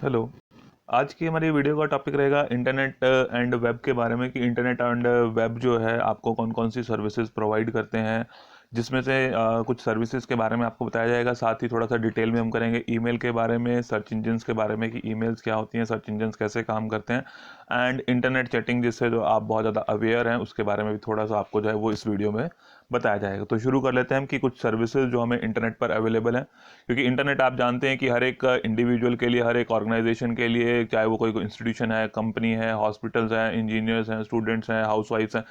Hello. आज की हमारी वीडियो का टॉपिक रहेगा इंटरनेट एंड वेब के बारे में कि इंटरनेट एंड वेब जो है आपको कौन कौन सी सर्विसेज प्रोवाइड करते हैं, जिसमें से कुछ सर्विसेज के बारे में आपको बताया जाएगा। साथ ही थोड़ा सा डिटेल में हम करेंगे ईमेल के बारे में, सर्च इंजन्स के बारे में कि ईमेल्स क्या होती हैं, सर्च इंजन्स कैसे काम करते हैं, एंड इंटरनेट चैटिंग जिससे जो आप बहुत ज़्यादा अवेयर हैं उसके बारे में भी थोड़ा सा आपको जो है वो इस वीडियो में बताया जाएगा। तो शुरू कर लेते हैं हम कि कुछ सर्विसेज जो हमें इंटरनेट पर अवेलेबल हैं, क्योंकि इंटरनेट आप जानते हैं कि हर एक इंडिविजुअल के लिए, हर एक ऑर्गेनाइजेशन के लिए, चाहे वो कोई इंस्टीट्यूशन है, कंपनी है, हॉस्पिटल्स हैं, इंजीनियर्स हैं, स्टूडेंट्स हैं, हाउसवाइफ्स हैं,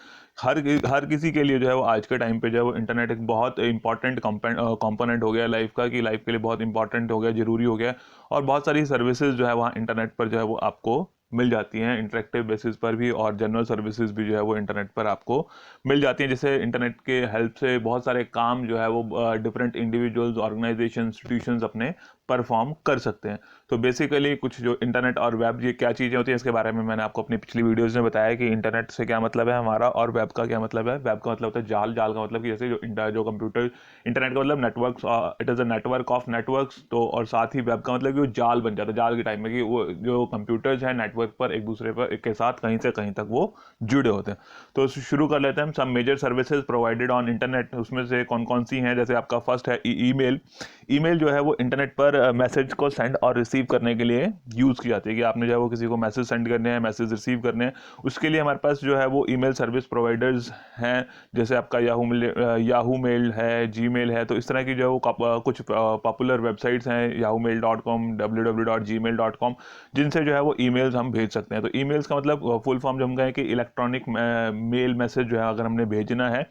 हर किसी के लिए जो है वो आज के टाइम पे जो है वो इंटरनेट एक बहुत इंपॉर्टेंट कंपोनेंट हो गया लाइफ का, कि लाइफ के लिए बहुत इंपॉर्टेंट हो गया, जरूरी हो गया। और बहुत सारी सर्विसेज जो है वहाँ इंटरनेट पर जो है वो आपको मिल जाती हैं, इंटरेक्टिव बेसिस पर भी, और जनरल सर्विसेज भी जो है वो इंटरनेट पर आपको मिल जाती हैं। जैसे इंटरनेट के हेल्प से बहुत सारे काम जो है वो डिफरेंट इंडिविजुअल्स, ऑर्गेनाइजेशन, इंस्टीट्यूशंस अपने परफॉर्म कर सकते हैं। तो बेसिकली कुछ जो इंटरनेट और वेब ये क्या चीज़ें होती हैं इसके बारे में मैंने आपको अपनी पिछली वीडियोज़ में बताया कि इंटरनेट से क्या मतलब है हमारा और वेब का क्या मतलब है। वेब का मतलब होता है जाल, जाल का मतलब कि जैसे जो कंप्यूटर, इंटरनेट का मतलब networks, it is a network of networks. तो और साथ ही वेब का मतलब कि वो जाल बन जाता है, जाल के टाइम में कि वो जो कंप्यूटर्स हैं नेटवर्क पर एक दूसरे पर के साथ कहीं से कहीं तक वो जुड़े होते हैं। तो शुरू कर लेते हैं हम। सब major services provided on internet, उसमें से कौन कौन सी हैं। जैसे आपका फर्स्ट है ईमेल। ईमेल जो है वो इंटरनेट पर मैसेज को सेंड और रिसीव करने के लिए यूज़ की जाती है, कि आपने जो है वो किसी को मैसेज सेंड करने हैं, मैसेज रिसीव करने हैं, उसके लिए हमारे पास जो है वो ईमेल सर्विस प्रोवाइडर्स हैं। जैसे आपका याहू मेल है, जीमेल है। तो इस तरह की जो है वो कुछ पॉपुलर वेबसाइट्स हैं, yahoomail.com, www.gmail.com, जिनसे जो है वो ईमेल्स हम भेज सकते हैं। तो ईमेल्स का मतलब फुल फॉर्म जो हम कहें कि इलेक्ट्रॉनिक मेल मैसेज जो है अगर हमने भेजना है,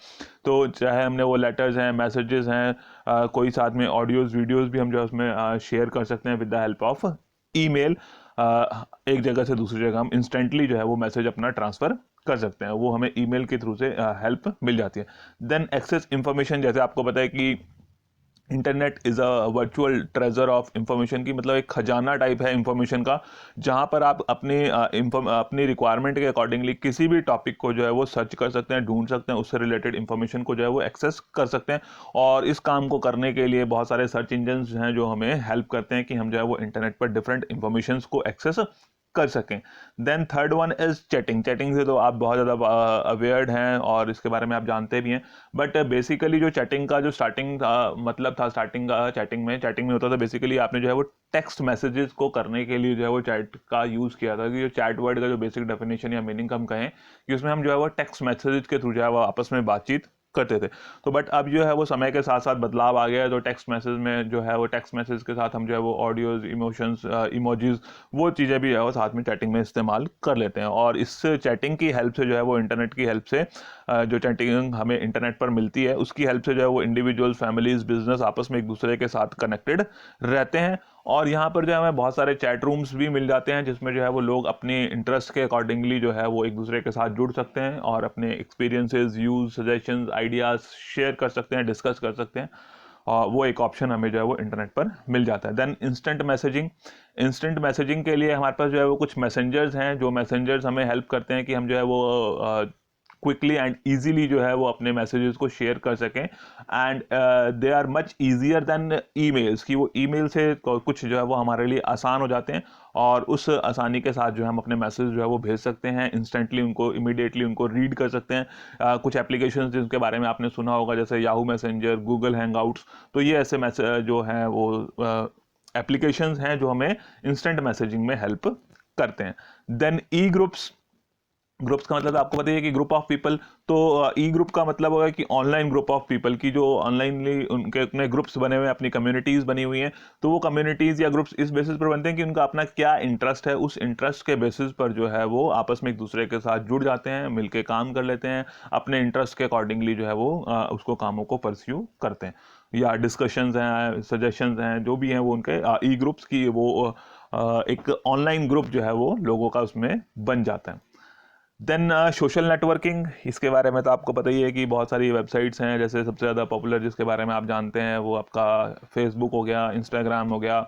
तो चाहे हमने वो लेटर्स हैं, मैसेजेस हैं, कोई साथ में ऑडियोज़, वीडियोज़ भी हम जो है उसमें शेयर कर सकते हैं with the help of email. एक जगह से दूसरी जगह हम इंस्टेंटली जो है वो मैसेज अपना ट्रांसफ़र कर सकते हैं, वो हमें ईमेल के थ्रू से हेल्प मिल जाती है। देन एक्सेस इंफॉर्मेशन, जैसे आपको पता है कि internet is a virtual treasure of information, की मतलब एक खजाना टाइप है इंफॉर्मेशन का, जहां पर आप अपनी रिक्वायरमेंट के अकॉर्डिंगली किसी भी टॉपिक को जो है वो सर्च कर सकते हैं, ढूंढ सकते हैं, उससे रिलेटेड इंफॉर्मेशन को जो है वो एक्सेस कर सकते हैं। और इस काम को करने के लिए बहुत सारे सर्च इंजन्स हैं जो हमें हेल्प करते हैं कि हम जो है वो इंटरनेट पर डिफरेंट इंफॉर्मेशन को एक्सेस कर सकें। Then third one is chatting. Chatting से तो आप बहुत ज़्यादा अवेयर्ड हैं और इसके बारे में आप जानते भी हैं। बट बेसिकली जो चैटिंग का जो स्टार्टिंग मतलब था, स्टार्टिंग का चैटिंग में होता था बेसिकली आपने जो है वो टेक्स्ट मैसेजेस को करने के लिए जो है वो चैट का यूज़ किया था, कि जो चैट वर्ड का जो बेसिक डेफिनेशन या मीनिंग हम कहें कि उसमें हम जो है वो टेक्स्ट मैसेजेस के थ्रू जो है वो आपस में बातचीत करते थे। तो बट अब जो है वो समय के साथ साथ बदलाव आ गया है। तो टेक्स्ट मैसेज में जो है वो टेक्स्ट मैसेज के साथ हम जो है वो ऑडियोज, इमोशंस, इमोजीज, वो चीज़ें भी है वो साथ में चैटिंग में इस्तेमाल कर लेते हैं। और इस चैटिंग की हेल्प से जो है वो इंटरनेट की हेल्प से जो चैटिंग हमें इंटरनेट पर मिलती है उसकी हेल्प से जो है वो इंडिविजुअल्स, फैमिलीज, बिजनेस आपस में एक दूसरे के साथ कनेक्टेड रहते हैं। और यहाँ पर जो है हमें बहुत सारे चैट रूम्स भी मिल जाते हैं, जिसमें जो है वो लोग अपने इंटरेस्ट के अकॉर्डिंगली जो है वो एक दूसरे के साथ जुड़ सकते हैं और अपने experiences, views, suggestions, ideas share कर सकते हैं, डिस्कस कर सकते हैं। और वो एक ऑप्शन हमें जो है वो इंटरनेट पर मिल जाता है। Then instant messaging. Instant messaging के लिए हमारे पास जो है वो कुछ मैसेंजर्स हैं, जो मैसेंजर्स हमें हेल्प करते हैं कि हम जो है वो क्विकली एंड ईजीली जो है वो अपने मैसेजेस को शेयर कर सकें। And they are much easier than emails, कि वो ईमेल से कुछ जो है वो हमारे लिए आसान हो जाते हैं। और उस आसानी के साथ जो है हम अपने मैसेज जो है वो भेज सकते हैं, इंस्टेंटली उनको, इमीडिएटली उनको रीड कर सकते हैं। कुछ एप्लीकेशंस जिनके बारे में आपने सुना होगा, जैसे याहू मैसेंजर, गूगल हैंगआउट्स। तो ये ऐसे मैसेज जो हैं वो एप्लीकेशंस हैं जो हमें इंस्टेंट मैसेजिंग में हेल्प करते हैं। देन ई ग्रुप्स। ग्रुप्स का मतलब आपको पता ही है कि ग्रुप ऑफ पीपल। तो ई ग्रुप का मतलब होगा कि ऑनलाइन ग्रुप ऑफ पीपल, की जो ऑनलाइनली उनके अपने ग्रुप्स बने हुए हैं, अपनी कम्युनिटीज़ बनी हुई हैं। तो वो कम्युनिटीज़ या ग्रुप्स इस बेसिस पर बनते हैं कि उनका अपना क्या इंटरेस्ट है, उस इंटरेस्ट के बेसिस पर जो है वो आपस में एक दूसरे के साथ जुड़ जाते हैं, मिलके काम कर लेते हैं, अपने इंटरेस्ट के अकॉर्डिंगली जो है वो उसको कामों को परस्यू करते हैं, या डिस्कशंस हैं, सजेशंस हैं, जो भी हैं वो उनके ई ग्रुप्स की वो एक ऑनलाइन ग्रुप जो है वो लोगों का उसमें बन जाता है। Then social networking. इसके बारे में तो आपको पता ही है कि बहुत सारी वेबसाइट्स हैं, जैसे सबसे ज़्यादा पॉपुलर जिसके बारे में आप जानते हैं वो आपका फेसबुक हो गया, इंस्टाग्राम हो गया,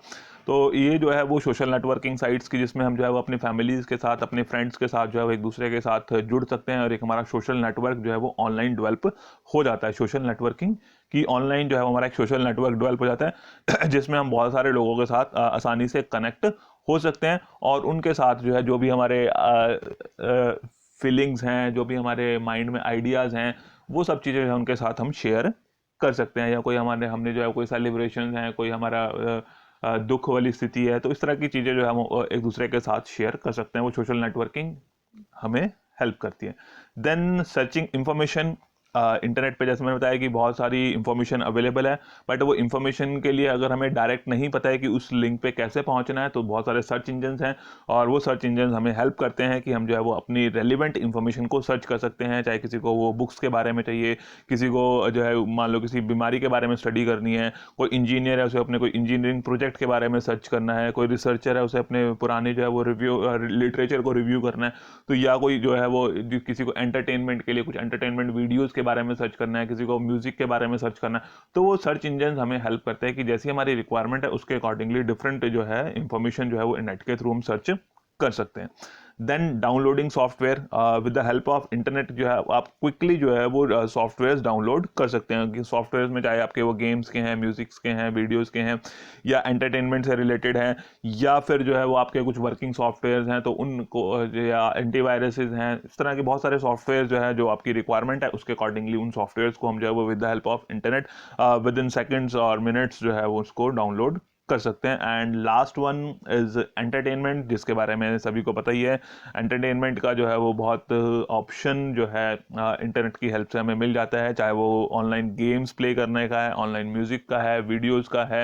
तो ये जो है वो सोशल नेटवर्किंग साइट्स की, जिसमें हम जो है वो अपनी फैमिलीज़ के साथ, अपने फ्रेंड्स के साथ जो है वो एक दूसरे के साथ जुड़ सकते हैं, और एक हमारा सोशल नेटवर्क जो है वो ऑनलाइन डेवलप हो जाता है। सोशल नेटवर्किंग की ऑनलाइन जो है हमारा एक सोशल नेटवर्क डेवलप हो जाता है जिसमें हम बहुत सारे लोगों के साथ आसानी से कनेक्ट हो सकते हैं, और उनके साथ जो है जो भी हमारे फीलिंग्स हैं, जो भी हमारे माइंड में आइडियाज़ हैं, वो सब चीज़ें जो है उनके साथ हम शेयर कर सकते हैं। या कोई हमने जो है कोई सेलिब्रेशन है, कोई हमारा दुख वाली स्थिति है, तो इस तरह की चीज़ें जो है हम एक दूसरे के साथ शेयर कर सकते हैं। वो सोशल नेटवर्किंग हमें हेल्प करती है। देन सर्चिंग इंफॉर्मेशन, इंटरनेट पे जैसे मैंने बताया कि बहुत सारी इंफॉर्मेशन अवेलेबल है, बट वो इंफॉर्मेशन के लिए अगर हमें डायरेक्ट नहीं पता है कि उस लिंक पे कैसे पहुंचना है, तो बहुत सारे सर्च इंजन्स हैं, और वो सर्च इंजन्स हमें हेल्प करते हैं कि हम जो है वो अपनी रेलिवेंट इंफॉर्मेशन को सर्च कर सकते हैं। चाहे किसी को वो बुक्स के बारे में चाहिए, किसी को जो है मान लो किसी बीमारी के बारे में स्टडी करनी है, कोई इंजीनियर है उसे अपने कोई इंजीनियरिंग प्रोजेक्ट के बारे में सर्च करना है, कोई रिसर्चर है उसे अपने पुराने जो है वो रिव्यू लिटरेचर को रिव्यू करना है, तो या कोई जो है वो किसी को एंटरटेनमेंट के लिए कुछ एंटरटेनमेंट वीडियोस के बारे में सर्च करना है, किसी को म्यूजिक के बारे में सर्च करना है, तो वो सर्च इंजन हमें हेल्प करते हैं कि जैसी हमारी रिक्वायरमेंट है उसके अकॉर्डिंगली डिफरेंट जो है इंफॉर्मेशन जो है वो नेट के थ्रू हम सर्च कर सकते हैं। Then downloading software, with the help of internet जो है आप क्विकली जो है वो सॉफ्टवेयर डाउनलोड कर सकते हैं। कि सॉफ्टवेयर में चाहे आपके वो गेम्स के हैं, म्यूजिक्स के हैं, वीडियोस के हैं, या एंटरटेनमेंट से रिलेटेड हैं, या फिर जो है वो आपके कुछ वर्किंग सॉफ्टवेयर हैं तो उनको, या एंटीवायरसेस हैं, इस तरह के बहुत सारे सॉफ्टवेयर जो है जो आपकी रिक्वायरमेंट है उसके अकॉर्डिंगली उन सॉफ्टवेयर्स को हम जो है वो with the help of internet with in seconds और मिनट्स जो है वो उसको डाउनलोड कर सकते हैं। And last one is entertainment, जिसके बारे में सभी को पता ही है। एंटरटेनमेंट का जो है वो बहुत ऑप्शन जो है इंटरनेट की हेल्प से हमें मिल जाता है, चाहे वो ऑनलाइन गेम्स प्ले करने का है, ऑनलाइन म्यूजिक का है, वीडियोस का है,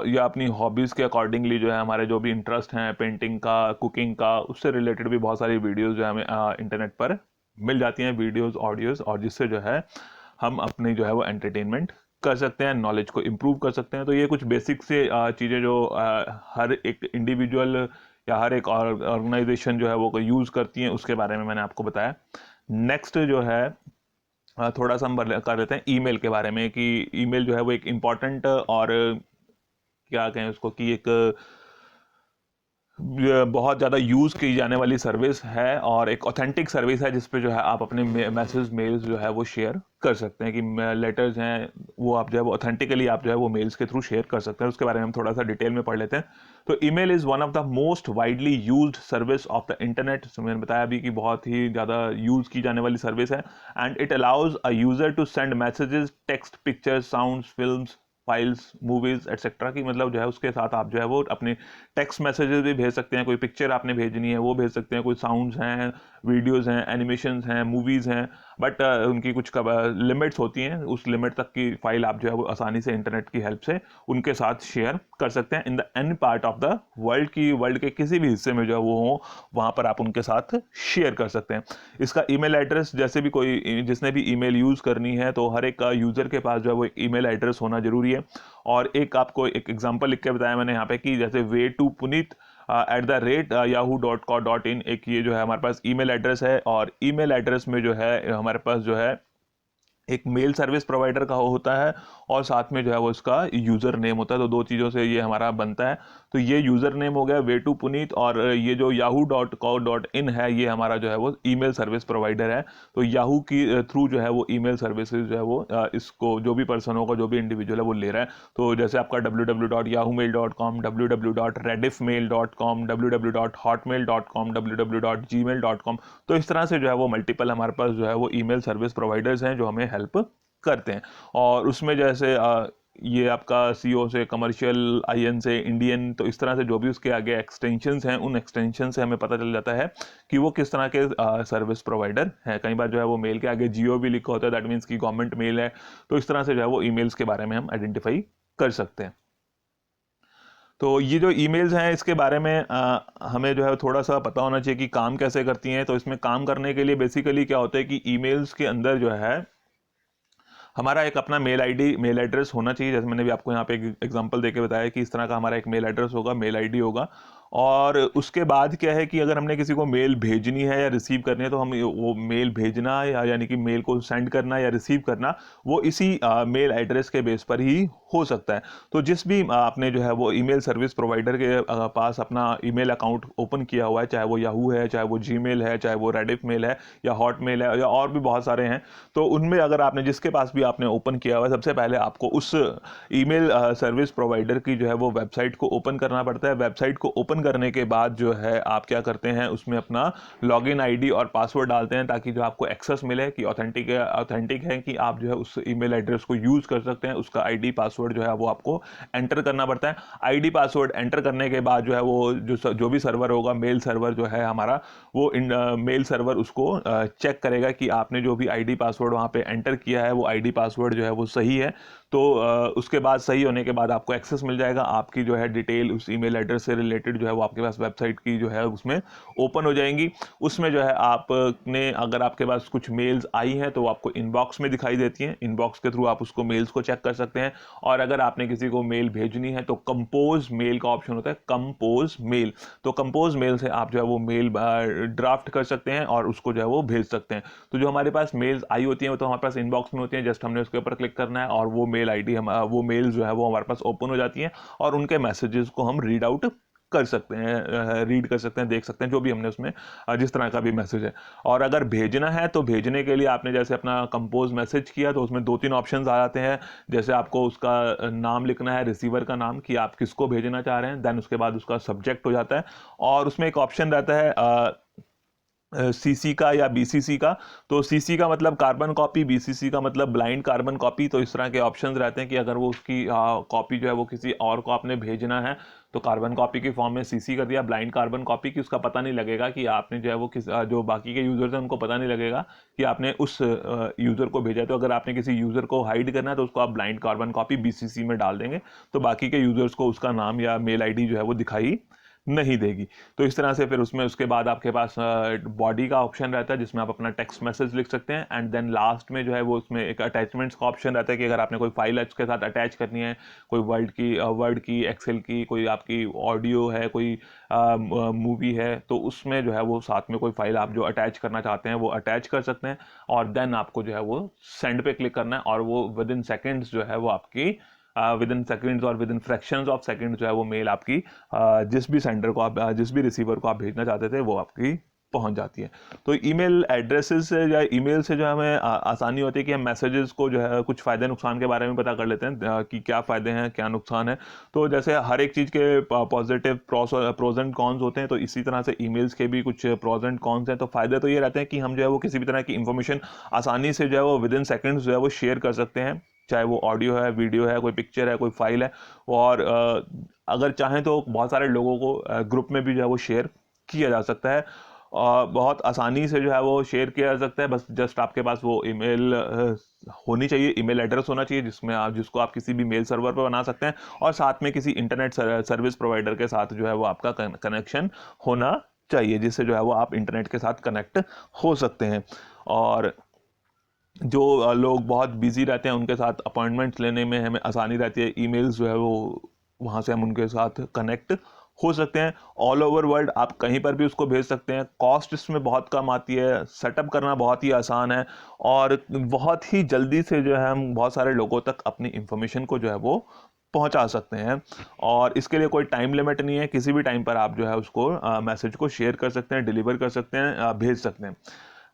या अपनी हॉबीज़ के अकॉर्डिंगली जो है हमारे जो भी इंटरेस्ट हैं, पेंटिंग का, कुकिंग का, उससे रिलेटेड भी बहुत सारी वीडियोस जो है हमें इंटरनेट पर मिल जाती हैं, वीडियोस, ऑडियोस, और जिससे जो है हम अपनी जो है वो एंटरटेनमेंट कर सकते हैं, नॉलेज को इम्प्रूव कर सकते हैं। तो ये कुछ बेसिक से चीज़ें जो हर एक इंडिविजुअल या हर एक ऑर्गेनाइजेशन जो है वो यूज़ करती हैं, उसके बारे में मैंने आपको बताया। नेक्स्ट जो है थोड़ा सा हम कर लेते हैं ईमेल के बारे में, कि ईमेल जो है वो एक इम्पॉर्टेंट और क्या कहें उसको, कि एक बहुत ज़्यादा यूज़ की जाने वाली सर्विस है, और एक ऑथेंटिक सर्विस है जिस पे जो है आप अपने मैसेज मेल्स जो है वो शेयर कर सकते हैं। कि लेटर्स हैं वो आप जो है वो ऑथेंटिकली आप जो है वो मेल्स के थ्रू शेयर कर सकते हैं। उसके बारे में हम थोड़ा सा डिटेल में पढ़ लेते हैं। तो email is one of the most widely used service of the internet. मैंने बताया अभी कि बहुत ही ज़्यादा यूज़ की जाने वाली सर्विस है। And it allows a user to send messages, text, pictures, sounds, films, files, movies etcetera, की मतलब जो है उसके साथ आप जो है वो अपने टेक्स्ट मैसेजेस भी भेज सकते हैं, कोई पिक्चर आपने भेजनी है वो भेज सकते हैं, कोई साउंड्स हैं, वीडियोस हैं, एनिमेशंस हैं, मूवीज़ हैं, बट उनकी कुछ लिमिट्स होती हैं। उस लिमिट तक की फाइल आप जो है वो आसानी से इंटरनेट की हेल्प से उनके साथ शेयर कर सकते हैं in the any part of the world, की वर्ल्ड के किसी भी हिस्से में जो है वो हो, वहाँ पर आप उनके साथ शेयर कर सकते हैं। इसका ईमेल एड्रेस, जैसे भी कोई जिसने भी ईमेल यूज़ करनी है, तो हर एक यूज़र के पास जो है वो एक ईमेल एड्रेस होना जरूरी है। और एक आपको एक एग्जांपल लिख के बताया मैंने यहाँ पे, कि जैसे वे टू पुनीत @yahoo.co.in, एक ये जो है हमारे पास ईमेल एड्रेस है, और ईमेल एड्रेस में जो है हमारे पास जो है एक मेल सर्विस प्रोवाइडर का होता है, और साथ में जो है वो इसका यूज़र नेम होता है। तो दो चीज़ों से ये हमारा बनता है। तो ये यूज़र नेम हो गया वे टू पुनीत, और ये जो yahoo.co.in है ये हमारा जो है वो ईमेल सर्विस प्रोवाइडर है। तो याहू की थ्रू जो है वो ईमेल सर्विसेज जो है वो इसको जो भी पर्सन होगा, जो भी इंडिविजुअल है वो ले रहा है। तो जैसे आपका www.yahoomail.com, www.rediffmail.com, www.hotmail.com, www.gmail.com, तो इस तरह से जो है वो मल्टीपल हमारे पास जो है वो ईमेल सर्विस प्रोवाइडर्स हैं जो हमें हेल्प करते हैं। और उसमें जैसे ये आपका सीओ से, कमर्शियल, आईएन से, इंडियन, तो इस तरह से जो भी उसके आगे एक्सटेंशंस हैं, उन एक्सटेंशन से हमें पता चल जाता है कि वो किस तरह के सर्विस प्रोवाइडर है। कई बार जो है वो मेल के आगे जियो भी लिखा होता है, दैट मीन्स कि गवर्नमेंट मेल है। तो इस तरह से जो है वो ईमेल्स के बारे में हम आइडेंटिफाई कर सकते हैं। तो ये जो ईमेल्स हैं इसके बारे में हमें जो है थोड़ा सा पता होना चाहिए कि काम कैसे करती हैं। तो इसमें काम करने के लिए बेसिकली क्या होता है कि ईमेल्स के अंदर जो है हमारा एक अपना मेल आईडी, मेल एड्रेस होना चाहिए। जैसे मैंने भी आपको यहाँ पे एक एग्जांपल देके बताया कि इस तरह का हमारा एक मेल एड्रेस होगा, मेल आईडी होगा, और उसके बाद क्या है कि अगर हमने किसी को मेल भेजनी है या रिसीव करनी है तो हम वो मेल भेजना या यानी कि मेल को सेंड करना या रिसीव करना वो इसी मेल एड्रेस के बेस पर ही हो सकता है। तो जिस भी आपने जो है वो ईमेल सर्विस प्रोवाइडर के पास अपना ईमेल अकाउंट ओपन किया हुआ है, चाहे वो याहू है, चाहे वो जीमेल है, चाहे वो रेडिफ मेल है या हॉटमेल है या और भी बहुत सारे हैं, तो उनमें अगर आपने जिसके पास भी आपने ओपन किया हुआ है, सबसे पहले आपको उस ईमेल सर्विस प्रोवाइडर की जो है वो वेबसाइट को ओपन करना पड़ता है। वेबसाइट को ओपन करने के बाद जो है आप क्या करते हैं, उसमें अपना लॉगिन आईडी और पासवर्ड डालते हैं ताकि जो आपको एक्सेस मिले कि ऑथेंटिक है कि आप जो है उस ईमेल एड्रेस को यूज़ कर सकते हैं। उसका आईडी पासवर्ड जो है वो आपको एंटर करना पड़ता है। आईडी पासवर्ड एंटर करने के बाद जो है वो जो भी सर्वर होगा, मेल सर्वर जो है हमारा, वो मेल सर्वर उसको चेक करेगा कि आपने जो भी आईडी पासवर्ड वहाँ पे एंटर किया है वो आईडी पासवर्ड जो है वो सही है। तो उसके बाद सही होने के बाद आपको एक्सेस मिल जाएगा, आपकी जो है डिटेल उस ईमेल एड्रेस से रिलेटेड जो है वो आपके पास वेबसाइट की जो है उसमें ओपन हो जाएंगी। उसमें जो है आपने अगर आपके पास कुछ मेल्स आई हैं तो वो आपको इनबॉक्स में दिखाई देती हैं। इनबॉक्स के थ्रू आप उसको मेल्स को चेक कर सकते हैं। और अगर आपने किसी को मेल भेजनी है तो कंपोज मेल का ऑप्शन होता है, कंपोज मेल। तो कंपोज मेल से आप जो है वो मेल ड्राफ्ट कर सकते हैं और उसको जो है वो भेज सकते हैं। तो जो हमारे पास मेल्स आई होती हैं वो तो हमारे पास इनबॉक्स में होती हैं, जस्ट हमने उसके ऊपर क्लिक करना है और वो मेल आईडी हम वो मेल जो है वो हमारे पास ओपन हो जाती हैं और उनके मैसेजेस को हम रीड आउट कर सकते हैं, रीड कर सकते हैं, देख सकते हैं जो भी हमने उसमें जिस तरह का भी मैसेज है। और अगर भेजना है तो भेजने के लिए आपने जैसे अपना कंपोज मैसेज किया तो उसमें 2-3 ऑप्शंस आ जाते हैं। जैसे आपको उसका नाम लिखना है, रिसीवर का नाम कि आप किसको भेजना चाह रहे हैं, देन उसके बाद उसका सब्जेक्ट हो जाता है और उसमें एक ऑप्शन रहता है सीसी का या बीसीसी का। तो सीसी का मतलब कार्बन कॉपी, बीसीसी का मतलब ब्लाइंड कार्बन कॉपी। तो इस तरह के ऑप्शंस रहते हैं कि अगर वो उसकी कॉपी जो है वो किसी और को आपने भेजना है तो कार्बन कॉपी के फॉर्म में सीसी कर दिया, ब्लाइंड कार्बन कॉपी की उसका पता नहीं लगेगा कि आपने जो है वो जो बाकी के यूजर्स हैं उनको पता नहीं लगेगा कि आपने उस यूजर को भेजा। तो अगर आपने किसी यूजर को हाइड करना है तो उसको आप ब्लाइंड कार्बन कॉपी बीसीसी में डाल देंगे तो बाकी के यूजर्स को उसका नाम या मेल आईडी जो है वो दिखाई नहीं देगी। तो इस तरह से फिर उसमें उसके बाद आपके पास बॉडी का ऑप्शन रहता है जिसमें आप अपना टेक्स्ट मैसेज लिख सकते हैं एंड देन लास्ट में जो है वो उसमें एक अटैचमेंट्स का ऑप्शन रहता है कि अगर आपने कोई फाइल उसके साथ अटैच करनी है, कोई वर्ड की, एक्सेल की, कोई आपकी ऑडियो है, कोई मूवी है, तो उसमें जो है वो साथ में कोई फाइल आप जो अटैच करना चाहते हैं वो अटैच कर सकते हैं और देन आपको जो है वो सेंड पे क्लिक करना है और वो विद इन सेकेंड्स जो है वो आपकी विद इन सेकेंड्स और with in fractions of seconds जो है वो मेल आपकी जिस भी सेंडर को आप जिस भी रिसीवर को आप भेजना चाहते थे वो आपकी पहुंच जाती है। तो ईमेल एड्रेसेस से या ईमेल से जो हमें आसानी होती है कि हम मैसेजेस को जो है कुछ फ़ायदे नुकसान के बारे में पता कर लेते हैं कि क्या फ़ायदे हैं क्या नुकसान है। तो जैसे हर एक चीज़ के पॉजिटिव प्रोज एंड कॉन्स होते हैं तो इसी तरह से ईमेल्स के भी कुछ प्रोज एंड कॉन्स हैं। तो फ़ायदे तो ये रहते हैं कि हम जो है वो किसी भी तरह की इंफॉर्मेशन आसानी से जो है वो विद इन सेकेंड्स जो है वो शेयर कर सकते हैं, चाहे वो ऑडियो है, वीडियो है, कोई पिक्चर है, कोई फाइल है। और अगर चाहें तो बहुत सारे लोगों को ग्रुप में भी जो है वो शेयर किया जा सकता है और बहुत आसानी से जो है वो शेयर किया जा सकता है। बस जस्ट आपके पास वो ईमेल होनी चाहिए, ईमेल एड्रेस होना चाहिए जिसको आप किसी भी मेल सर्वर पर बना सकते हैं और साथ में किसी इंटरनेट सर्विस प्रोवाइडर के साथ जो है वो आपका कनेक्शन होना चाहिए जिससे जो है वो आप इंटरनेट के साथ कनेक्ट हो सकते हैं। और जो लोग बहुत बिजी रहते हैं उनके साथ अपॉइंटमेंट्स लेने में हमें आसानी रहती है। ईमेल्स जो है वो वहाँ से हम उनके साथ कनेक्ट हो सकते हैं। ऑल ओवर वर्ल्ड आप कहीं पर भी उसको भेज सकते हैं। कॉस्ट इसमें बहुत कम आती है, सेटअप करना बहुत ही आसान है और बहुत ही जल्दी से जो है हम बहुत सारे लोगों तक अपनी इंफॉर्मेशन को जो है वो पहुंचा सकते हैं। और इसके लिए कोई टाइम लिमिट नहीं है, किसी भी टाइम पर आप जो है उसको मैसेज को शेयर कर सकते हैं, डिलीवर कर सकते हैं, भेज सकते हैं।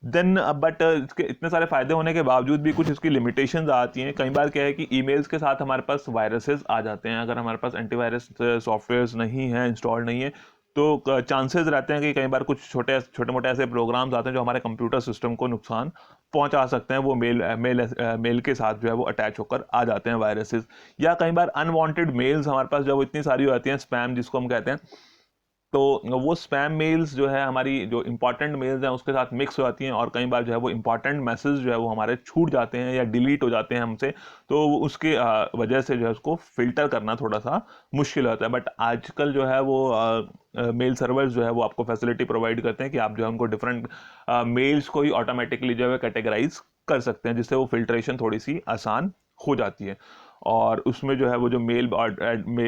देन बट इसके इतने सारे फायदे होने के बावजूद भी कुछ इसकी लिमिटेशंस आती हैं। कई बार क्या है कि ईमेल्स के साथ हमारे पास वायरसेस आ जाते हैं। अगर हमारे पास एंटीवायरस सॉफ्टवेयर्स नहीं है, इंस्टॉल नहीं है, तो चांसेस रहते हैं कि कई बार कुछ छोटे छोटे मोटे ऐसे प्रोग्राम्स आते हैं जो हमारे कंप्यूटर सिस्टम को नुकसान पहुंचा सकते हैं। वो मेल के साथ जो है वो अटैच होकर आ जाते हैं वायरसेस। या कई बार अनवांटेड मेल्स हमारे पास जब वो इतनी सारी हो जाती हैं, स्पैम जिसको हम कहते हैं, तो वो स्पैम मेल्स जो है हमारी जो इंपॉर्टेंट मेल्स हैं उसके साथ मिक्स हो जाती हैं और कई बार जो है वो इंपॉर्टेंट मैसेज जो है वो हमारे छूट जाते हैं या डिलीट हो जाते हैं हमसे। तो उसके वजह से जो है उसको फिल्टर करना थोड़ा सा मुश्किल होता है। बट आजकल जो है वो मेल सर्वर्स जो है वो आपको फैसिलिटी प्रोवाइड करते हैं कि आप जो है उनको डिफरेंट मेल्स को ही ऑटोमेटिकली जो है कैटेगराइज कर सकते हैं जिससे वो फिल्ट्रेशन थोड़ी सी आसान हो जाती है। और उसमें जो है वो जो मेल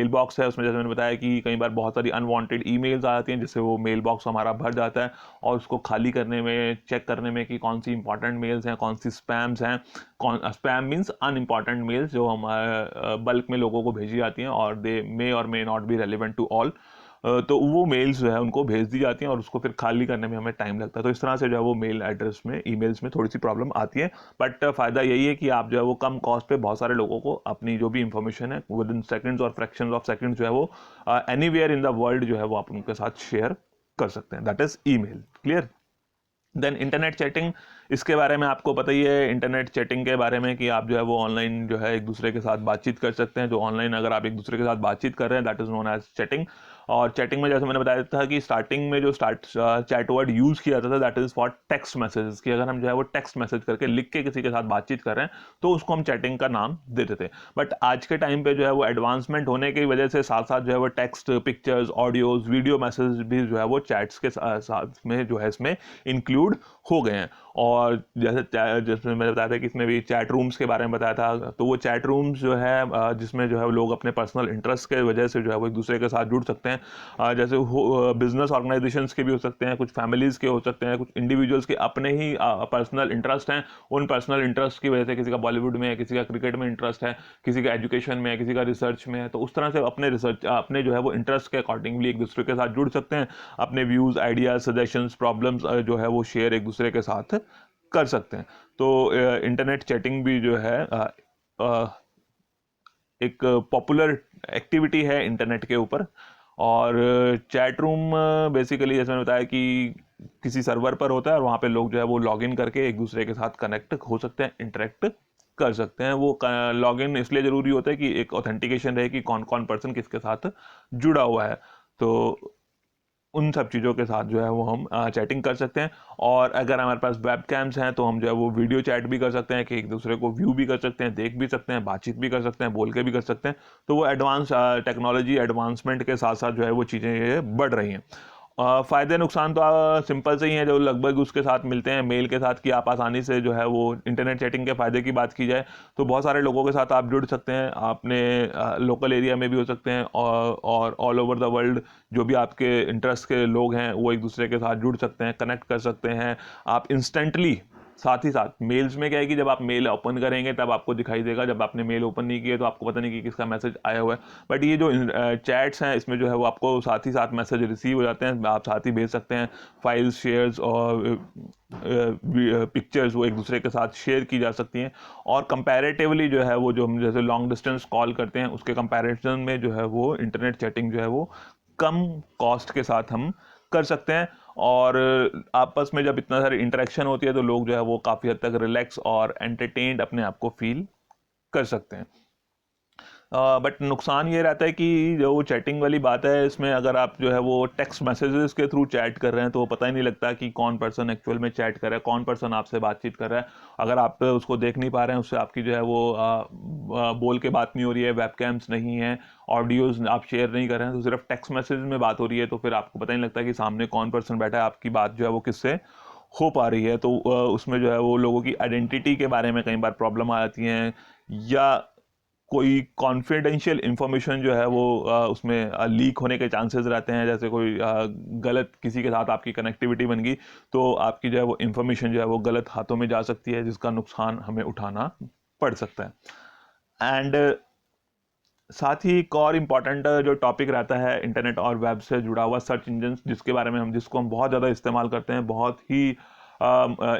बॉक्स है उसमें, जैसे मैंने बताया कि कई बार बहुत सारी अनवांटेड ईमेल्स आ जाती हैं, जिससे वो मेल बॉक्स हमारा भर जाता है, और उसको खाली करने में, चेक करने में कि कौन सी इंपॉर्टेंट मेल्स हैं, कौन सी स्पैम्स हैं, कौन स्पैम मीन्स अनइम्पॉर्टेंट मेल्स जो हमारे बल्क में लोगों को भेजी जाती हैं और दे मे और may not be relevant to all. तो वो मेल्स जो है उनको भेज दी जाती हैं और उसको फिर खाली करने में हमें टाइम लगता है। तो इस तरह से जो है वो मेल एड्रेस में, ईमेल्स में थोड़ी सी प्रॉब्लम आती है। बट फ़ायदा यही है कि आप जो है वो कम कॉस्ट पे बहुत सारे लोगों को अपनी जो भी इंफॉर्मेशन है विद इन सेकेंड्स और फ्रैक्शन ऑफ सेकेंड्स जो है वो एनीवेयर इन द वर्ल्ड जो है वो आप उनके साथ शेयर कर सकते हैं। That is email. Clear? Then internet chatting, इसके बारे में आपको पता ही है इंटरनेट चैटिंग के बारे में कि आप जो है वो ऑनलाइन जो है एक दूसरे के साथ बातचीत कर सकते हैं। जो ऑनलाइन अगर आप एक दूसरे के साथ बातचीत कर रहे हैं, that is known as chatting. और चैटिंग में जैसे मैंने बताया था कि स्टार्टिंग में जो चैट वर्ड यूज़ किया जाता था that is for text messages, कि अगर हम जो है वो टेक्स्ट मैसेज करके लिख के किसी के साथ बातचीत कर रहे हैं तो उसको हम चैटिंग का नाम देते थे। बट आज के टाइम पे जो है वो एडवांसमेंट होने की वजह से साथ साथ जो है वो text, pictures, audios, video message भी जो है वो चैट्स के साथ में जो है इसमें इंक्लूड हो गए हैं। और जैसे मैंने बताया था कि इसमें भी चैट रूम्स के बारे में बताया था, तो वो चैट रूम्स जो है जिसमें जो है लोग अपने पर्सनल इंटरेस्ट के वजह से जो है वो एक दूसरे के साथ जुड़ सकते हैं। जैसे बिजनेस ऑर्गेनाइजेशंस के भी हो सकते हैं, कुछ फैमिलीज़ के हो सकते हैं, कुछ इंडिविजुअल्स के अपने ही पर्सनल इंटरेस्ट हैं। उन पर्सनल इंटरेस्ट की वजह से किसी का बॉलीवुड में है, किसी का क्रिकेट में इंटरेस्ट है, किसी का एजुकेशन में है, किसी का रिसर्च में है, तो उस तरह से अपने रिसर्च, अपने जो है वो इंटरेस्ट के अकॉर्डिंगली एक दूसरे के साथ जुड़ सकते हैं। अपने व्यूज़, आइडियाज़, सजेशंस, प्रॉब्लम्स जो है वो शेयर एक दूसरे के साथ कर सकते हैं। तो इंटरनेट चैटिंग भी जो है एक पॉपुलर एक्टिविटी है इंटरनेट के ऊपर। और चैट रूम बेसिकली जैसे मैंने बताया कि किसी सर्वर पर होता है और वहाँ पे लोग जो है वो लॉगिन करके एक दूसरे के साथ कनेक्ट हो सकते हैं, इंटरेक्ट कर सकते हैं। वो लॉगिन इसलिए ज़रूरी होता है कि एक ऑथेंटिकेशन रहे कि कौन कौन पर्सन किसके साथ जुड़ा हुआ है। तो उन सब चीज़ों के साथ जो है वो हम चैटिंग कर सकते हैं। और अगर हमारे पास वेब कैम्स हैं तो हम जो है वो वीडियो चैट भी कर सकते हैं, कि एक दूसरे को व्यू भी कर सकते हैं, देख भी सकते हैं, बातचीत भी कर सकते हैं, बोल के भी कर सकते हैं। तो वो एडवांस टेक्नोलॉजी एडवांसमेंट के साथ साथ जो है वो चीज़ें ये बढ़ रही हैं। फ़ायदे नुकसान तो सिंपल से ही हैं जो लगभग उसके साथ मिलते हैं मेल के साथ, कि आप आसानी से जो है वो इंटरनेट चैटिंग के फ़ायदे की बात की जाए तो बहुत सारे लोगों के साथ आप जुड़ सकते हैं, अपने लोकल एरिया में भी हो सकते हैं, और ऑल ओवर द वर्ल्ड जो भी आपके इंटरेस्ट के लोग हैं वो एक दूसरे के साथ जुड़ सकते हैं, कनेक्ट कर सकते हैं आप इंस्टेंटली। साथ ही साथ मेल्स में क्या है कि जब आप मेल ओपन करेंगे तब आपको दिखाई देगा, जब आपने मेल ओपन नहीं किया तो आपको पता नहीं कि किसका मैसेज आया हुआ है। बट ये जो चैट्स हैं इसमें जो है वो आपको साथ ही साथ मैसेज रिसीव हो जाते हैं, आप साथ ही भेज सकते हैं, फाइल्स, शेयर्स और पिक्चर्स वो एक दूसरे के साथ शेयर की जा सकती हैं। और कंपैरेटिवली जो है वो जो हम जैसे लॉन्ग डिस्टेंस कॉल करते हैं उसके कंपैरिजन में जो है वो इंटरनेट चैटिंग जो है वो कम कॉस्ट के साथ हम कर सकते हैं। और आपस में जब इतना सारी इंटरेक्शन होती है तो लोग जो है वो काफ़ी हद तक रिलैक्स और एंटरटेन्ड अपने आप को फील कर सकते हैं। बट नुकसान ये रहता है कि जो चैटिंग वाली बात है इसमें अगर आप जो है वो टेक्स्ट मैसेजेस के थ्रू चैट कर रहे हैं तो पता ही नहीं लगता कि कौन पर्सन एक्चुअल में चैट कर रहा है, कौन पर्सन आपसे बातचीत कर रहा है। अगर आप उसको देख नहीं पा रहे हैं, उससे आपकी जो है वो बोल के बात नहीं हो रही है, वेबकैम्स नहीं है, ऑडियोज आप शेयर नहीं कर रहे हैं, तो सिर्फ टेक्स्ट मैसेज में बात हो रही है, तो फिर आपको पता नहीं लगता कि सामने कौन पर्सन बैठा है, आपकी बात जो है वो किससे हो पा रही है। तो उसमें जो है वो लोगों की आइडेंटिटी के बारे में कई बार प्रॉब्लम आ जाती हैं, या कोई कॉन्फिडेंशियल इंफॉर्मेशन जो है वो उसमें लीक होने के चांसेस रहते हैं। जैसे कोई गलत किसी के साथ आपकी कनेक्टिविटी बन गई तो आपकी जो है वो इंफॉर्मेशन जो है वो गलत हाथों में जा सकती है, जिसका नुकसान हमें उठाना पड़ सकता है। एंड साथ ही एक और इम्पॉर्टेंट जो टॉपिक रहता है इंटरनेट और वेब से जुड़ा हुआ, सर्च इंजन, जिसको हम बहुत ज़्यादा इस्तेमाल करते हैं, बहुत ही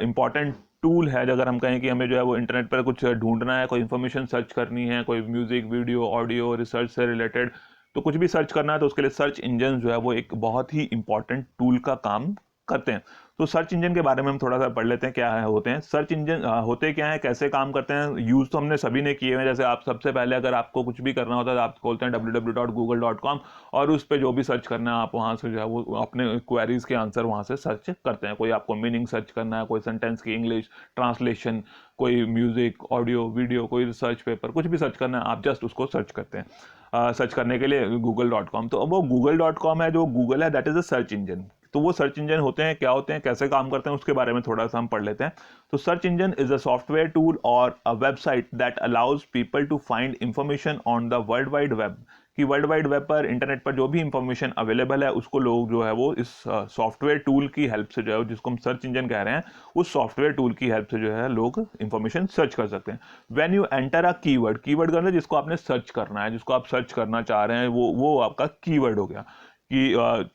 इम्पॉर्टेंट टूल है। अगर हम कहें कि हमें जो है वो इंटरनेट पर कुछ ढूंढना है, कोई इन्फॉर्मेशन सर्च करनी है, कोई म्यूज़िक, वीडियो, ऑडियो, रिसर्च से रिलेटेड तो कुछ भी सर्च करना है, तो उसके लिए सर्च इंजन जो है वो एक बहुत ही इम्पॉर्टेंट टूल का काम करते हैं। तो सर्च इंजन के बारे में हम थोड़ा सा पढ़ लेते हैं, क्या है होते हैं सर्च इंजन, होते क्या हैं, कैसे काम करते हैं। यूज़ तो हमने सभी ने किए हैं। जैसे आप सबसे पहले अगर आपको कुछ भी करना होता है तो आप खोलते हैं www.google.com और उस पर जो भी सर्च करना है आप वहाँ से जो है वो अपने क्वेरीज के आंसर वहाँ से सर्च करते हैं। कोई आपको मीनिंग सर्च करना है, कोई सेंटेंस की इंग्लिश ट्रांसलेशन, कोई म्यूज़िक, ऑडियो, वीडियो, कोई रिसर्च पेपर, कुछ भी सर्च करना है, आप जस्ट उसको सर्च करते हैं। सर्च करने के लिए google.com, तो अब वो google.com है, जो गूगल है that is a search engine. तो वो सर्च इंजन होते हैं, क्या होते हैं, कैसे काम करते हैं, उसके बारे में थोड़ा सा हम पढ़ लेते हैं। तो search engine is a software tool और a website that allows people to find information on the world wide web, कि वर्ल्ड वाइड वेब पर, इंटरनेट पर जो भी इंफॉर्मेशन अवेलेबल है उसको लोग जो है वो इस सॉफ्टवेयर टूल की हेल्प से जो है, जिसको हम सर्च इंजन कह रहे हैं, उस सॉफ्टवेयर टूल की हेल्प से जो है लोग इंफॉर्मेशन सर्च कर सकते हैं। When you enter a keyword, keyword करना जिसको आपने सर्च करना है, जिसको आप सर्च करना चाह रहे हैं, वो आपका कीवर्ड हो गया। कि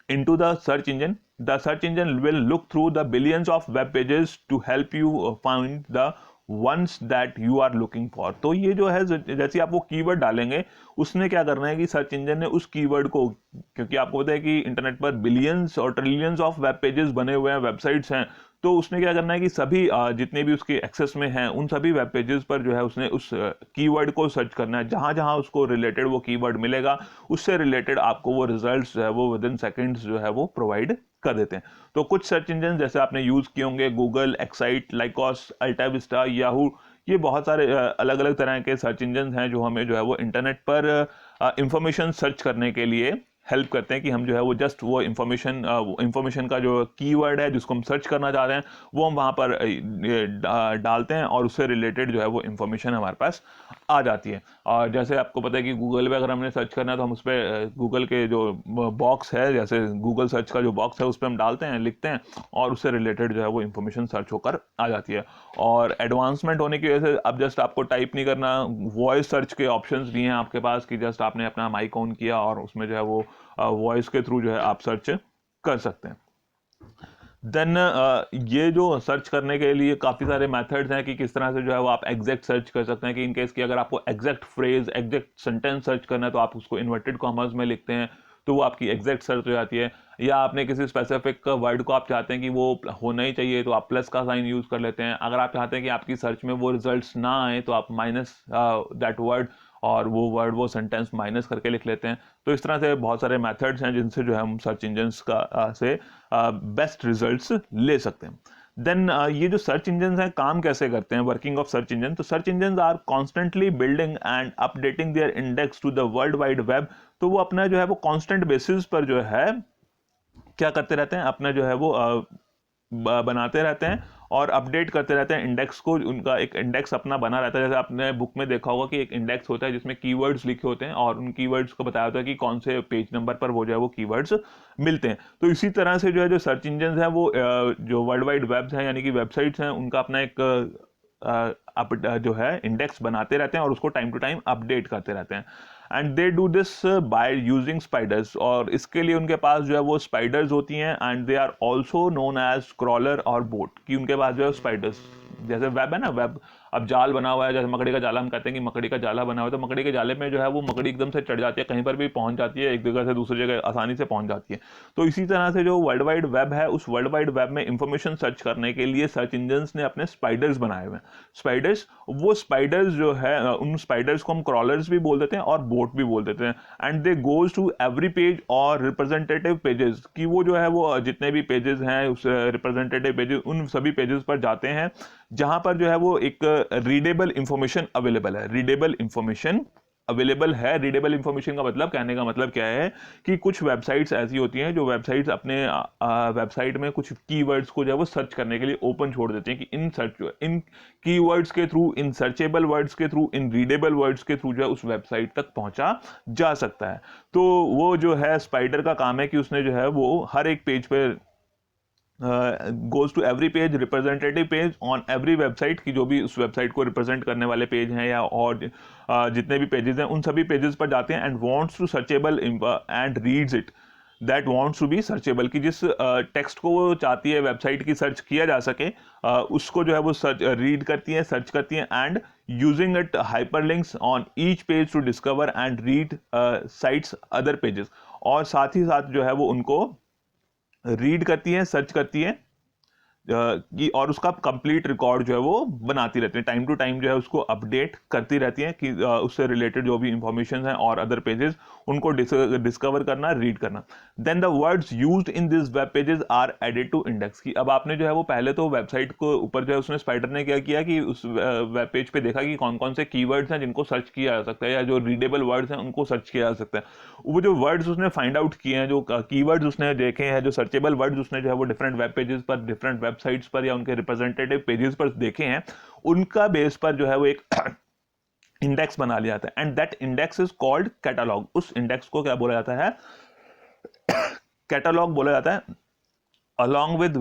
into the search engine, the search engine will look through the billions of web pages to help you find the ones that you are looking for। तो ये जो है, जैसे आप वो कीवर्ड डालेंगे, उसने क्या करना है कि सर्च इंजन ने उस कीवर्ड को, क्योंकि आपको पता है कि इंटरनेट पर बिलियंस और ट्रिलियंस ऑफ वेब पेजेस बने हुए हैं, वेबसाइट्स हैं, तो उसने क्या करना है कि सभी जितने भी उसके एक्सेस में हैं उन सभी वेब पेजेस पर जो है उसने उस कीवर्ड को सर्च करना है। जहां जहां उसको रिलेटेड वो कीवर्ड मिलेगा, उससे रिलेटेड आपको वो रिजल्ट्स जो है वो विद इन सेकेंड्स जो है वो प्रोवाइड कर देते हैं। तो कुछ सर्च इंजन जैसे आपने यूज किए होंगे, गूगल, एक्साइट, लाइकॉस, अल्टाविस्टा, याहू, ये बहुत सारे अलग अलग तरह के सर्च इंजन हैं जो हमें जो है वो इंटरनेट पर इंफॉर्मेशन सर्च करने के लिए हेल्प करते हैं। कि हम जो है वो जस्ट वो इंफॉर्मेशन का जो कीवर्ड है जिसको हम सर्च करना चाह रहे हैं, वो हम वहाँ पर डालते हैं और उससे रिलेटेड जो है वो इंफॉर्मेशन हमारे पास आ जाती है। और जैसे आपको पता है कि गूगल पे अगर हमने सर्च करना है तो हम उस पर गूगल के जो बॉक्स है, जैसे गूगल सर्च का जो बॉक्स है उस पर हम डालते हैं, लिखते हैं, और उससे रिलेटेड जो है वो इंफॉर्मेशन सर्च होकर आ जाती है। और एडवांसमेंट होने की वजह से अब जस्ट आपको टाइप नहीं करना, वॉइस सर्च के ऑप्शंस भी हैं आपके पास, कि जस्ट आपने अपना माइक ऑन किया और उसमें जो है वो वॉइस के थ्रू जो है आप सर्च कर सकते हैं। देन ये जो सर्च करने के लिए काफ़ी सारे मेथड्स हैं कि किस तरह से जो है वो आप एग्जैक्ट सर्च कर सकते हैं। कि इन केस की अगर आपको exact phrase, exact sentence search करना है तो आप उसको इन्वर्टेड कॉमर्स में लिखते हैं, तो वो आपकी एग्जैक्ट सर्च हो जाती है। या आपने किसी स्पेसिफिक वर्ड को आप चाहते हैं कि वो होना ही चाहिए तो आप प्लस का साइन यूज़ कर लेते हैं। अगर आप चाहते हैं कि आपकी सर्च में वो रिजल्ट्स ना आए तो आप माइनस दैट वर्ड, और वो वर्ड, वो सेंटेंस माइनस करके लिख लेते हैं। तो इस तरह से बहुत सारे मेथड्स हैं जिनसे जो है हम सर्च इंजन्स का से बेस्ट रिजल्ट्स ले सकते हैं। देन ये जो सर्च इंजन हैं काम कैसे करते हैं, वर्किंग ऑफ सर्च इंजन। तो search engine are constantly building and updating their index to the world wide web. तो वो अपना जो है वो कॉन्स्टेंट बेसिस पर जो है क्या करते रहते हैं, अपना जो है वो बनाते रहते हैं और अपडेट करते रहते हैं इंडेक्स को। उनका एक इंडेक्स अपना बना रहता है। जैसे आपने बुक में देखा होगा कि एक इंडेक्स होता है जिसमें कीवर्ड्स लिखे होते हैं और उन कीवर्ड्स को बताया होता है कि कौन से पेज नंबर पर वो जो है वो कीवर्ड्स मिलते हैं। तो इसी तरह से जो है जो सर्च इंजन है वो जो वर्ल्ड वाइड वेब्स हैं यानी कि वेबसाइट्स हैं, उनका अपना एक जो है इंडेक्स बनाते रहते हैं और उसको टाइम टू टाइम अपडेट करते रहते हैं। And they do this by using spiders, और इसके लिए उनके पास जो है वो स्पाइडर्स होती हैं। And they are also known as crawler और बोट, कि उनके पास जो है स्पाइडर्स, जैसे वेब है ना, वेब अब जाल बना हुआ है, जैसे मकड़ी का जाला हम कहते हैं कि मकड़ी का जाला बना हुआ है, तो मकड़ी के जाले में जो है वो मकड़ी एकदम से चढ़ जाती है, कहीं पर भी पहुंच जाती है, एक जगह से दूसरी जगह आसानी से पहुंच जाती है। तो इसी तरह से जो वर्ल्ड वाइड वेब है, उस वर्ल्ड वाइड वेब में इंफॉर्मेशन सर्च करने के लिए सर्च इंजन्स ने अपने स्पाइडर्स बनाए हुए हैं। स्पाइडर्स, वो स्पाइडर्स जो है उन स्पाइडर्स को हम क्रॉलर्स भी बोल देते हैं और बोट भी बोल देते हैं। And they goes to every page और रिप्रेजेंटेटिव पेजेस, कि वो जो है वो जितने भी पेजेस हैं उस रिप्रेजेंटेटिव पेजेस, उन सभी पेजेस पर जाते हैं जहां पर जो है वो एक रीडेबल इंफॉर्मेशन अवेलेबल है। रीडेबल इंफॉर्मेशन अवेलेबल है। रीडेबल इंफॉर्मेशन का मतलब, कहने का मतलब क्या है कि कुछ वेबसाइट्स ऐसी होती हैं जो वेबसाइट्स अपने वेबसाइट में कुछ कीवर्ड्स को जो है वो सर्च करने के लिए ओपन छोड़ देते हैं, कि इन कीवर्ड्स के थ्रू, इन सर्चेबल वर्ड्स के थ्रू, इन रीडेबल वर्ड्स के थ्रू जो है उस वेबसाइट तक पहुंचा जा सकता है। तो वो जो है स्पाइडर का काम है कि उसने जो है वो हर एक पेज पे goes to every page, representative page on every website, की जो भी उस वेबसाइट को रिप्रेजेंट करने वाले पेज हैं या और जितने भी पेजेस हैं उन सभी पेजेस पर जाते हैं। And wants to searchable and reads it, that wants to be searchable, कि जिस टेक्स्ट को वो चाहती है वेबसाइट की सर्च किया जा सके, उसको जो है वो सर्च रीड करती है, सर्च करती है। And using it hyperlinks on each page to discover and read sites other pages, और साथ ही साथ जो है वो उनको रीड करती है, सर्च करती है, और उसका कंप्लीट रिकॉर्ड जो है वो बनाती रहती है, टाइम टू टाइम जो है उसको अपडेट करती रहती है कि उससे रिलेटेड जो भी इंफॉर्मेशन है और अदर पेजेस उनको डिस्कवर करना, रीड करना। Then the words used in this web pages are added to index की। अब आपने जो है वो पहले तो वेबसाइट को ऊपर जो है उसने स्पाइडर ने क्या किया कि उस वेब पेज पे देखा कि कौन कौन से कीवर्ड्स हैं जिनको सर्च किया जा सकता है, या जो रीडेबल वर्ड्स हैं उनको सर्च किया जा सकता है। वो जो वर्ड्स उसने फाइंड आउट किए हैं, जो कीवर्ड्स उसने देखे हैं, जो सर्चेबल वर्ड्स उसने जो है वो डिफरेंट वेब पेजेस पर, डिफरेंट वेबसाइट्स पर या उनके रिप्रेजेंटेटिव पेजेस पर देखे हैं, उनका बेस पर जो है वो एक इंडेक्स बना लिया जाता है। And that index is called catalog. उस इंडेक्स को क्या बोला जाता है? कैटलॉग बोला जाता है। Along with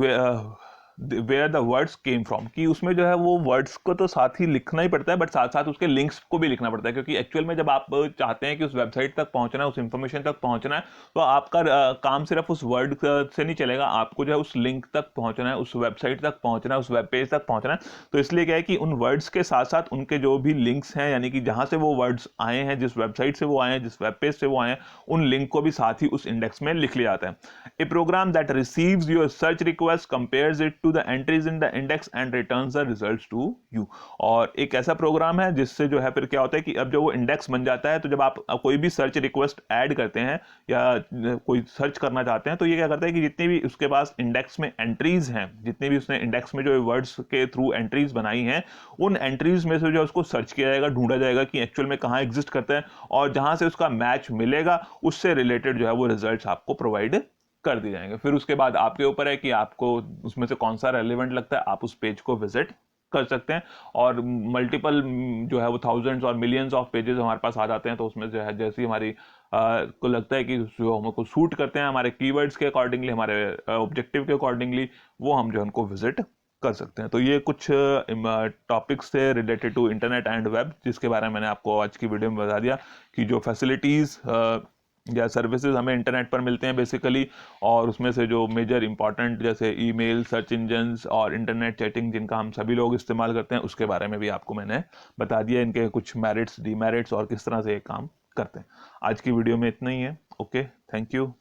where the words came from, कि उसमें जो है वो वर्ड्स को तो साथ ही लिखना ही पड़ता है, बट साथ साथ उसके लिंक्स को भी लिखना पड़ता है, क्योंकि एक्चुअल में जब आप चाहते हैं कि उस वेबसाइट तक पहुंचना है, उस इंफॉर्मेशन तक पहुंचना है, तो आपका काम सिर्फ उस वर्ड से नहीं चलेगा, आपको जो है उस लिंक तक पहुंचना है, उस वेबसाइट तक पहुंचना है, उस वेब पेज तक पहुंचना है। तो इसलिए क्या है कि उन वर्ड्स के साथ साथ उनके जो भी लिंक्स हैं, यानी कि जहां से वो वर्ड्स आए हैं, जिस वेबसाइट से वो आए हैं, जिस वेब पेज से वो आए हैं, उन लिंक को भी साथ ही उस इंडेक्स में लिख लिया जाता है। A program that receives your search request compares it to the entries in the index and returns the results to you. और एक ऐसा प्रोग्राम है जिससे जो है फिर क्या होता है कि अब जो वो इंडेक्स बन जाता है, तो जब आप कोई भी सर्च रिक्वेस्ट ऐड करते हैं या कोई सर्च करना चाहते हैं, तो ये क्या करता है कि जितनी भी उसके पास इंडेक्स में एंट्रीज हैं, जितनी भी उसने इंडेक्स में जो वर्ड्स के थ्रू एंट्रीज बनाई हैं, उन एंट्रीज में से जो उसको सर्च किया जाएगा, ढूंढा जाएगा कि एक्चुअल में कहाँ एग्जिस्ट करते हैं, और जहां से उसका मैच मिलेगा उससे रिलेटेड जो है वो रिजल्ट्स आपको प्रोवाइड कर दिए जाएंगे। फिर उसके बाद आपके ऊपर है कि आपको उसमें से कौन सा रेलिवेंट लगता है, आप उस पेज को विजिट कर सकते हैं। और मल्टीपल जो है वो थाउजेंड्स और मिलियंस ऑफ पेजेस हमारे पास आ जाते हैं, तो उसमें जो है जैसे हमारी को लगता है कि जो हमको सूट करते हैं हमारे कीवर्ड्स के अकॉर्डिंगली, हमारे ऑब्जेक्टिव के अकॉर्डिंगली, वो हम जो है उनको विजिट कर सकते हैं। तो ये कुछ टॉपिक्स थे related to internet and web, जिसके बारे में मैंने आपको आज की वीडियो में बता दिया कि जो फैसिलिटीज़ या सर्विसेज हमें इंटरनेट पर मिलते हैं बेसिकली, और उसमें से जो मेजर इंपॉर्टेंट जैसे ईमेल, सर्च इंजन्स और इंटरनेट चैटिंग जिनका हम सभी लोग इस्तेमाल करते हैं, उसके बारे में भी आपको मैंने बता दिया, इनके कुछ मेरिट्स, डीमेरिट्स और किस तरह से ये काम करते हैं। आज की वीडियो में इतना ही है। Okay, thank you.